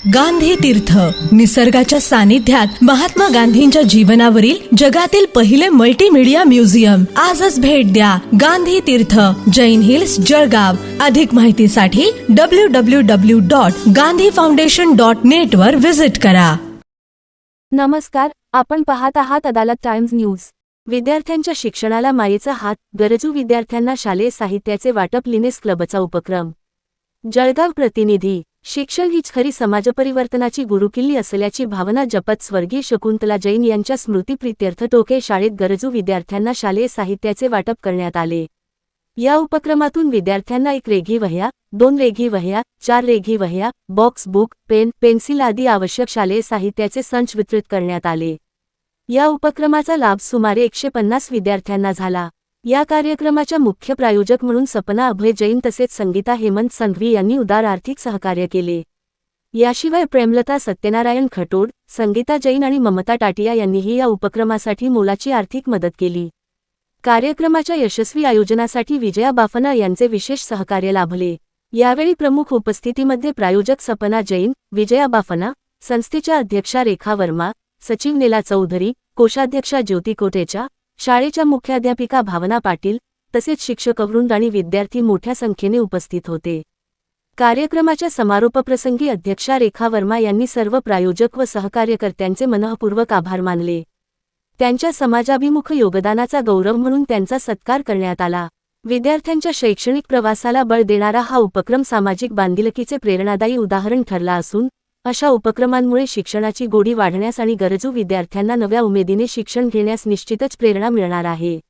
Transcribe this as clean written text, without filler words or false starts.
गांधी तीर्थ, निसर्गाच्या सानिध्यात महात्मा गांधींच्या जीवनावरील जगातील पहिले मल्टीमीडिया म्युझियम. आजच भेट द्या. गांधी तीर्थ, जैन हिल्स, जळगाव. अधिक माहितीसाठी www.gandhifoundation.net वर विजिट करा. नमस्कार, आपण पाहत आहात अदालत टाइम्स न्यूज. विद्यार्थ्यांच्या शिक्षणाला मायेचा हात, गरजू विद्यार्थ्यांना शालेय साहित्याचे वाटप. लिनेस क्लबचा उपक्रम. जळगाव प्रतिनिधी. शिक्षण हीच खरी समाजपरिवर्तनाची गुरुकिल्ली असल्याची भावना जपत स्वर्गीय शकुंतला जैन यांच्या स्मृतिप्रीत्यर्थ टोके शाळेत गरजू विद्यार्थ्यांना शालेय साहित्याचे वाटप करण्यात आले. या उपक्रमातून विद्यार्थ्यांना 1 रेघी वह्या, 2 रेघी वह्या, 4 रेघी वह्या, बॉक्स, बुक, पेन, पेन्सिल आदी आवश्यक शालेय साहित्याचे संच वितरित करण्यात आले. या उपक्रमाचा लाभ सुमारे 150 विद्यार्थ्यांना झाला. या कार्यक्रमाच्या मुख्य प्रायोजक म्हणून सपना अभय जैन तसेच संगीता हेमंत संघवी यांनी उदार आर्थिक सहकार्य केले. याशिवाय प्रेमलता सत्यनारायण खटोड, संगीता जैन आणि ममता टाटिया यांनीही या उपक्रमासाठी मोलाची आर्थिक मदत केली. कार्यक्रमाच्या यशस्वी आयोजनासाठी विजया बाफना यांचे विशेष सहकार्य लाभले. यावेळी प्रमुख उपस्थितीमध्ये प्रायोजक सपना जैन, विजया बाफना, संस्थेच्या अध्यक्षा रेखा वर्मा, सचिव नेला चौधरी, कोषाध्यक्षा ज्योती कोटेचा, शाळेच्या मुख्याध्यापिका भावना पाटील तसेच शिक्षकवृंद आणि विद्यार्थी मोठ्या संख्येने उपस्थित होते. कार्यक्रमाच्या समारोपप्रसंगी अध्यक्षा रेखा वर्मा यांनी सर्व प्रायोजक व सहकार्यकर्त्यांचे मनःपूर्वक आभार मानले. त्यांच्या समाजाभिमुख योगदानाचा गौरव म्हणून त्यांचा सत्कार करण्यात आला. विद्यार्थ्यांच्या शैक्षणिक प्रवासाला बळ देणारा हा उपक्रम सामाजिक बांधिलकीचे प्रेरणादायी उदाहरण ठरला असून अशा उपक्रमांमुळे शिक्षणाची गोडी वाढण्यास आणि गरजू विद्यार्थ्यांना नव्या उमेदीने शिक्षण घेण्यास निश्चितच प्रेरणा मिळणार आहे.